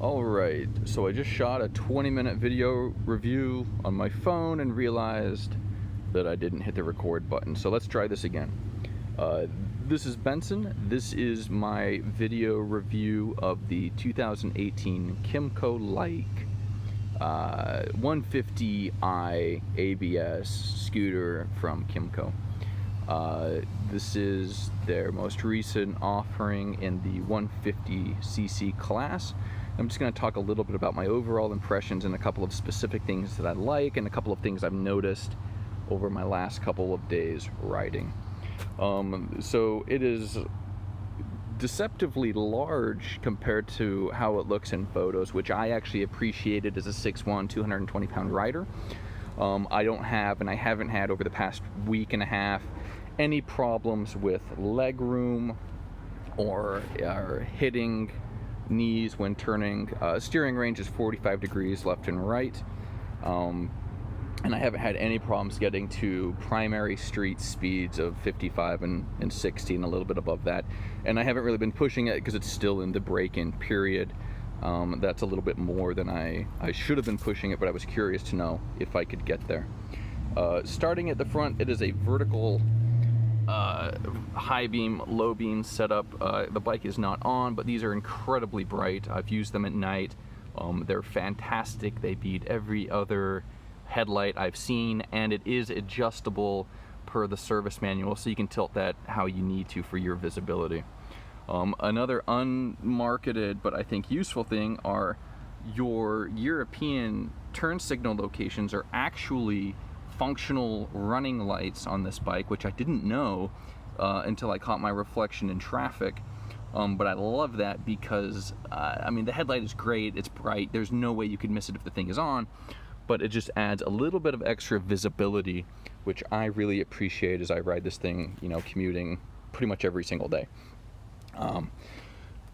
Alright, so I just shot a 20-minute video review on my phone and realized that I didn't hit the record button. So let's try this again. This is Benson. This is my video review of the 2018 Kymco Like 150i ABS scooter from Kymco. This is their most recent offering in the 150cc class. I'm just going to talk a little bit about my overall impressions and a couple of specific things that I like and a couple of things I've noticed over my last couple of days riding. So it is deceptively large compared to how it looks in photos, which I actually appreciated as a 6'1", 220-pound rider. I don't have, and I haven't had over the past week and a half, any problems with leg room or hitting knees when turning. Steering range is 45 degrees left and right, and I haven't had any problems getting to primary street speeds of 55 and 60 and a little bit above that, and I haven't really been pushing it because it's still in the break-in period. That's a little bit more than I should have been pushing it, but I was curious to know if I could get there. Starting at the front, it is a vertical high beam, low beam setup. The bike is not on, but these are incredibly bright. I've used them at night. They're fantastic. They beat every other headlight I've seen, and it is adjustable per the service manual, so you can tilt that how you need to for your visibility. Another unmarketed but I think useful thing are your European turn signal locations are actually functional running lights on this bike, which I didn't know until I caught my reflection in traffic. But I love that because I mean, the headlight is great, it's bright, there's no way you could miss it if the thing is on, but it just adds a little bit of extra visibility, which I really appreciate as I ride this thing, you know, commuting pretty much every single day.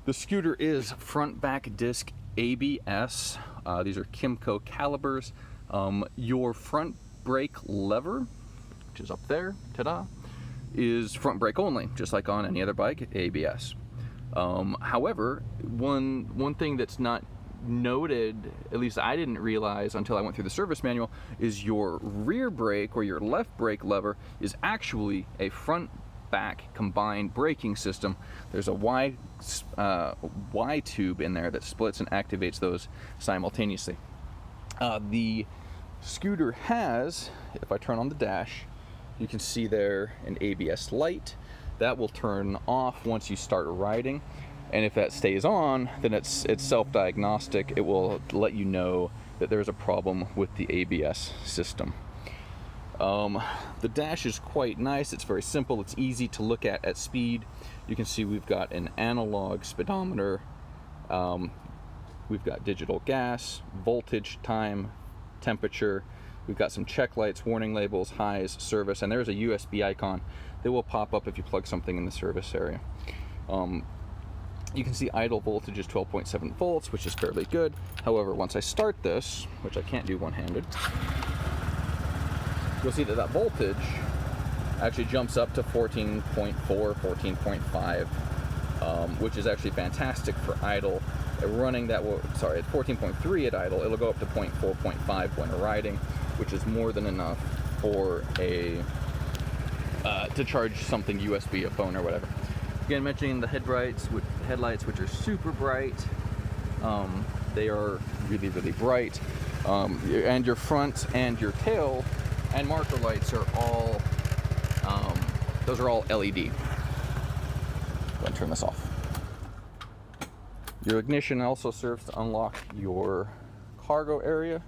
The scooter is front back disc ABS. These are Kymco calibers. Your front brake lever, which is up there, ta-da, is front brake only, just like on any other bike, ABS. However, one thing that's not noted, at least I didn't realize until I went through the service manual, is your rear brake or your left brake lever is actually a front back combined braking system. There's a Y tube in there that splits and activates those simultaneously. The scooter has, if I turn on the dash, you can see there an ABS light that will turn off once you start riding, and if that stays on, then it's self-diagnostic. It will let you know that there's a problem with the ABS system. The dash is quite nice. It's very simple. It's easy to look at speed. You can see we've got an analog speedometer. We've got digital gas, voltage, time, temperature. We've got some check lights, warning labels, highs, service, and there's a USB icon that will pop up if you plug something in the service area. You can see idle voltage is 12.7 volts, which is fairly good. However, once I start this, which I can't do one-handed, you'll see that voltage actually jumps up to 14.4, 14.5, which is actually fantastic for idle. Running that will, sorry, at 14.3 at idle, it'll go up to 0.4, 0.5 when riding, which is more than enough for a to charge something USB, a phone or whatever. Again, mentioning the headlights, which are super bright. They are really, really bright, and your front and your tail and marker lights are all those are all LED. Go ahead and turn this off. Your ignition also serves to unlock your cargo area,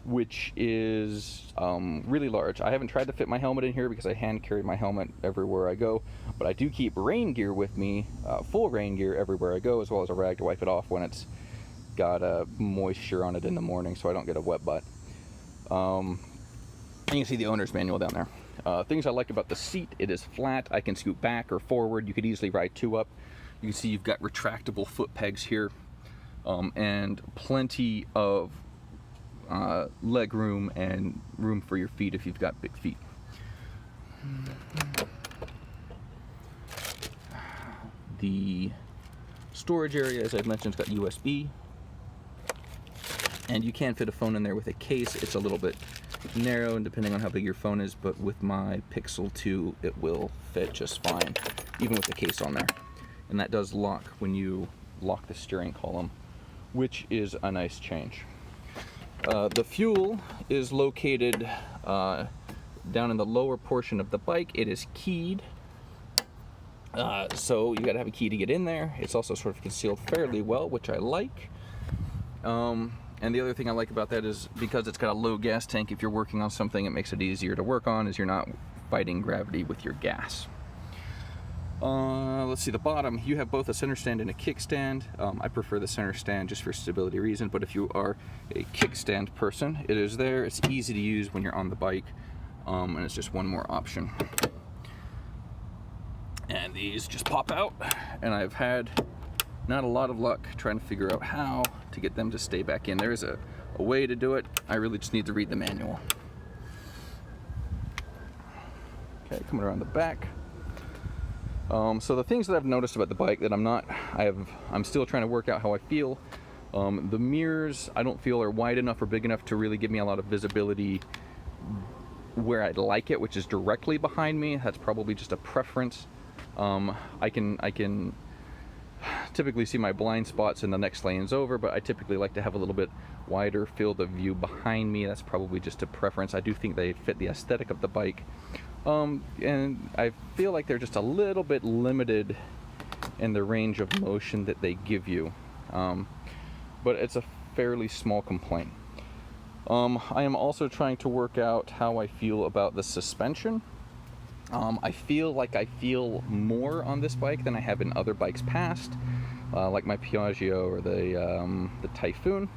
which is really large. I haven't tried to fit my helmet in here because I hand carry my helmet everywhere I go, but I do keep rain gear with me, full rain gear everywhere I go, as well as a rag to wipe it off when it's got moisture on it in the morning so I don't get a wet butt. And you can see the owner's manual down there. Things I like about the seat: it is flat. I can scoot back or forward. You could easily ride two up. You can see you've got retractable foot pegs here, and plenty of leg room and room for your feet if you've got big feet. The storage area, as I've mentioned, has got USB And you can fit a phone in there with a case. It's a little bit narrow, and depending on how big your phone is, but with my Pixel 2, it will fit just fine, even with the case on there. And that does lock when you lock the steering column, which is a nice change. The fuel is located down in the lower portion of the bike. It is keyed, so you gotta have a key to get in there. It's also sort of concealed fairly well, which I like. And the other thing I like about that is because it's got a low gas tank, if you're working on something, it makes it easier to work on, as you're not fighting gravity with your gas. Let's see, the bottom, you have both a center stand and a kickstand. I prefer the center stand just for stability reason, but if you are a kickstand person, it is there. It's easy to use when you're on the bike, and it's just one more option. And these just pop out, and I've had not a lot of luck trying to figure out how to get them to stay back in. There is a way to do it. I really just need to read the manual. Okay, coming around the back. So the things that I've noticed about the bike that I'm still trying to work out how I feel. The mirrors I don't feel are wide enough or big enough to really give me a lot of visibility where I'd like it, which is directly behind me. That's probably just a preference. I can typically see my blind spots in the next lanes over, but I typically like to have a little bit wider field of view behind me. That's probably just a preference. I do think they fit the aesthetic of the bike. And I feel like they're just a little bit limited in the range of motion that they give you. But it's a fairly small complaint. I am also trying to work out how I feel about the suspension. I feel like I feel more on this bike than I have in other bikes past, like my Piaggio or the Typhoon.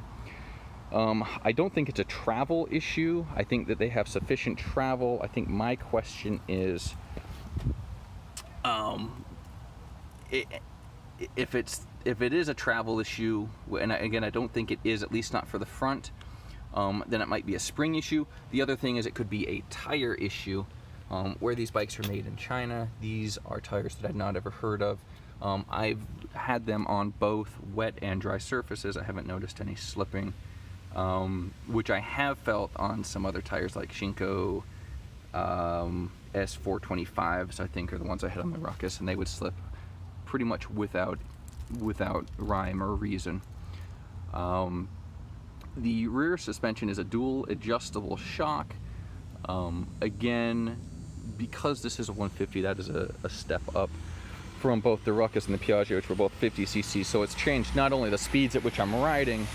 I don't think it's a travel issue. I think that they have sufficient travel. I think my question is, if it is a travel issue, and again, I don't think it is, at least not for the front, then it might be a spring issue. The other thing is it could be a tire issue. Where these bikes are made in China, these are tires that I've not ever heard of. I've had them on both wet and dry surfaces. I haven't noticed any slipping, which I have felt on some other tires like Kymco S425s, I think, are the ones I had on my Ruckus, and they would slip pretty much without rhyme or reason. The rear suspension is a dual adjustable shock. Again, because this is a 150, that is a step up from both the Ruckus and the Piaggio, which were both 50cc. So it's changed not only the speeds at which I'm riding,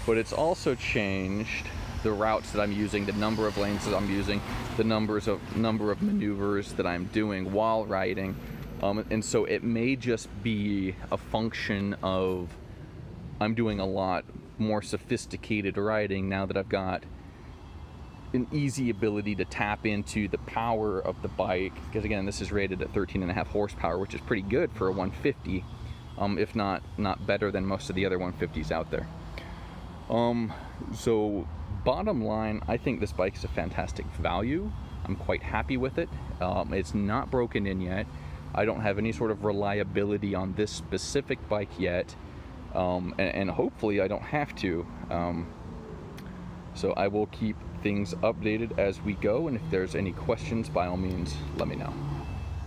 but it's also changed the routes that I'm using, the number of lanes that I'm using, the number of maneuvers that I'm doing while riding. And so it may just be a function of I'm doing a lot more sophisticated riding now that I've got an easy ability to tap into the power of the bike, because again, this is rated at 13.5 horsepower, which is pretty good for a 150, if not better than most of the other 150s out there. So bottom line, I think this bike is a fantastic value. I'm quite happy with it. It's not broken in yet. I don't have any sort of reliability on this specific bike yet, and hopefully I don't have to. So I will keep things updated as we go, and if there's any questions, by all means, let me know.